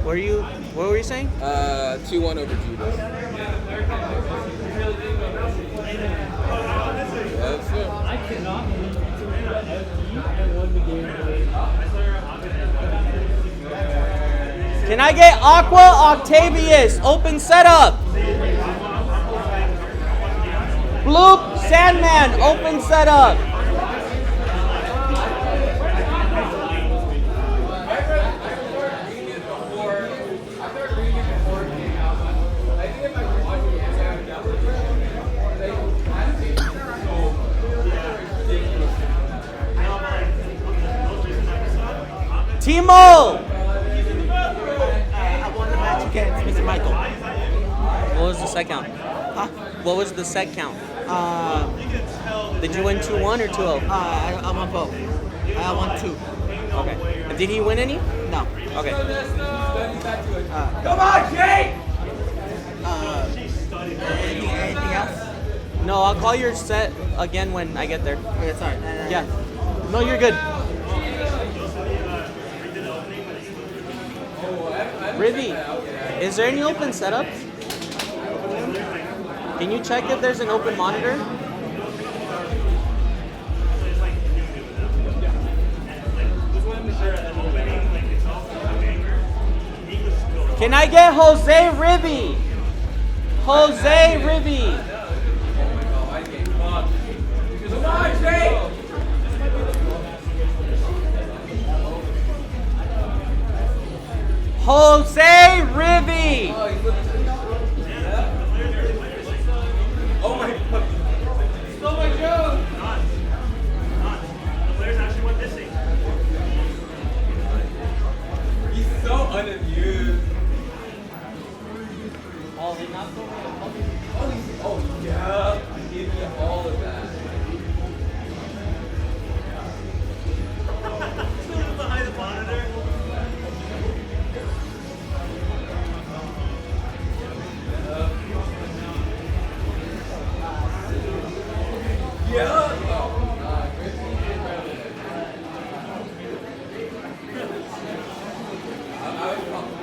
What were you saying? 2-1 over Judas. That's it. I cannot won the game. Can I get Aqua Octavius? Open setup. Bloop Sandman. Open setup. Timo! I won the match against Mr. Michael. What was the set count? Huh? What was the set count? Did you win 2-1 or 2-0? I won both. I won 2. Okay. Did he win any? No. Okay. Come on, Jake! Anything else? No, I'll call your set again when I get there. Okay, sorry. Yeah. No, you're good. Ribby, is there any open setups? Can you check if there's an open monitor? Can I get Jose Ribby? Jose Ribby. Come on, Jake! Jose Ribby. Oh my god. Stole my joke! The players actually went missing. He's so unamused. Oh, they not so Oh yeah. Give me all of that. Still behind the monitor. Yeah.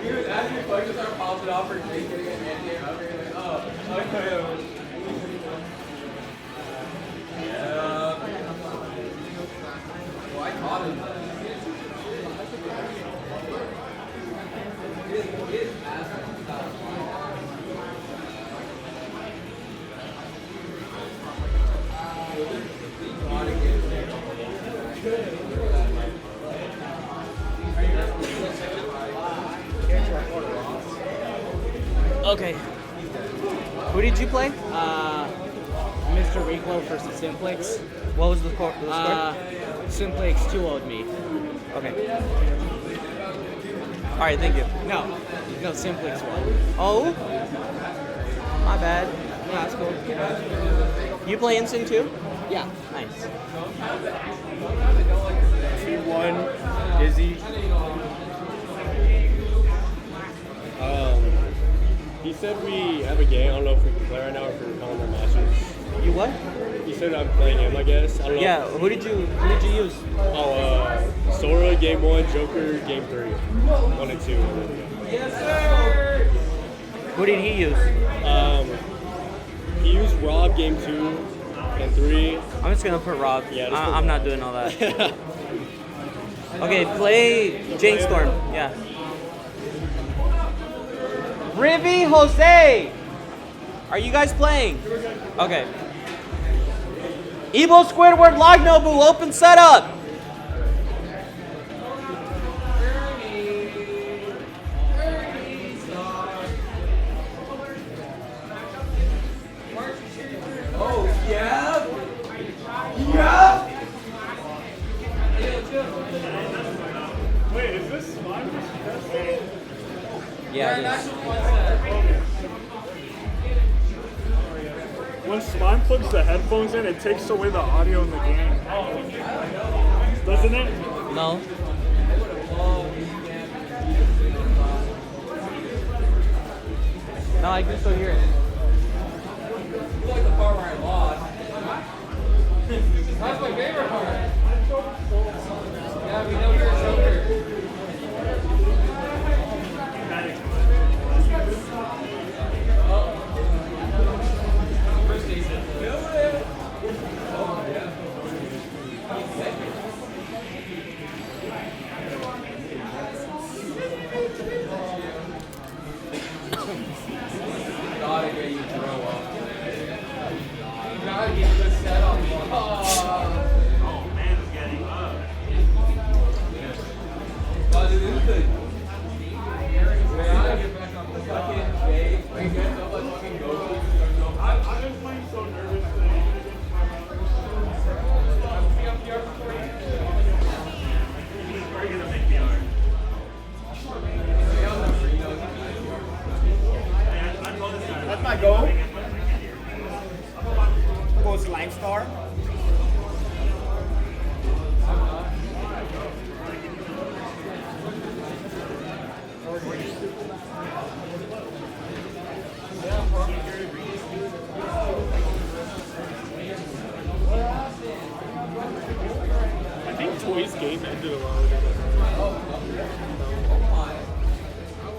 We was asking questions are popping off for Jake getting an anti-up. You're like, oh, okay. Yeah. Well, I caught him. His ass Okay. Who did you play? Mr. Rico versus Simplex. What was the score? Simplex 2-0'd me. Okay. All right, thank you. No, Simplex won. Oh, my bad. No, that's cool. You play Instinct too? Yeah. Nice. 2-1, Izzy. He said we have a game. I don't know if we can play right now or if we're calling our matches. You what? He said I'm playing him, I guess. I don't know. Yeah. Who did you use? Oh, Sora game 1, Joker game 3. 1 and 2. Yes, sir! Who did he use? He used Rob game 2 and 3. I'm just gonna put Rob. Yeah, just put I'm not Rob. doing all that. Okay, play Jane Storm. Yeah. Rivy Jose, are you guys playing? Okay. Evo Squidward Lognobu, open setup. Oh, yeah? Yeah? Wait, is this Slime versus Yeah, it is. When Slime plugs the headphones in, it takes away the audio in the game. Doesn't it? No. No, I can still hear it. You like the part where I lost. That's my favorite part. Yeah, we know you're a joker. Toys game ended a while ago.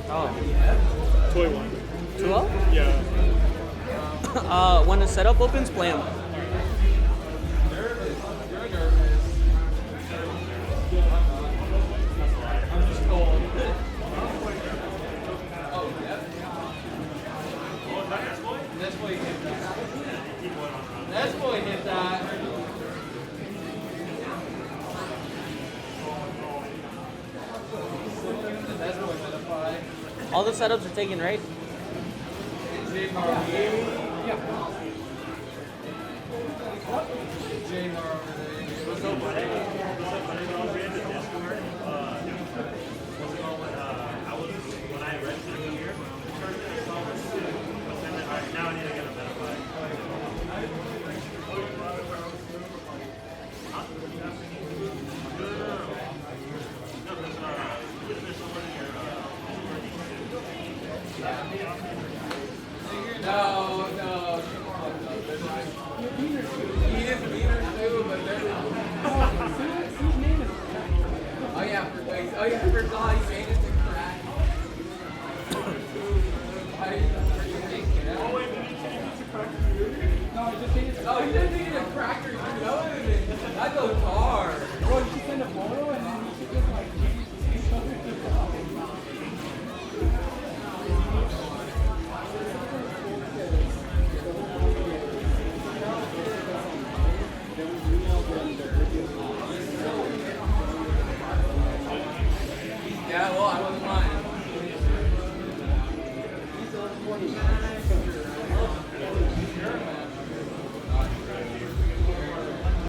Oh. Toy one. 2-0? Yeah. When the setup opens, play him. Ness boy hit that. Ness boy hit a 5. All the setups are taken, right? What's up, buddy? No. He is meaner too, but oh yeah, for God, he made it to crack. No, he didn't need a cracker, dude. That would have been, that'd go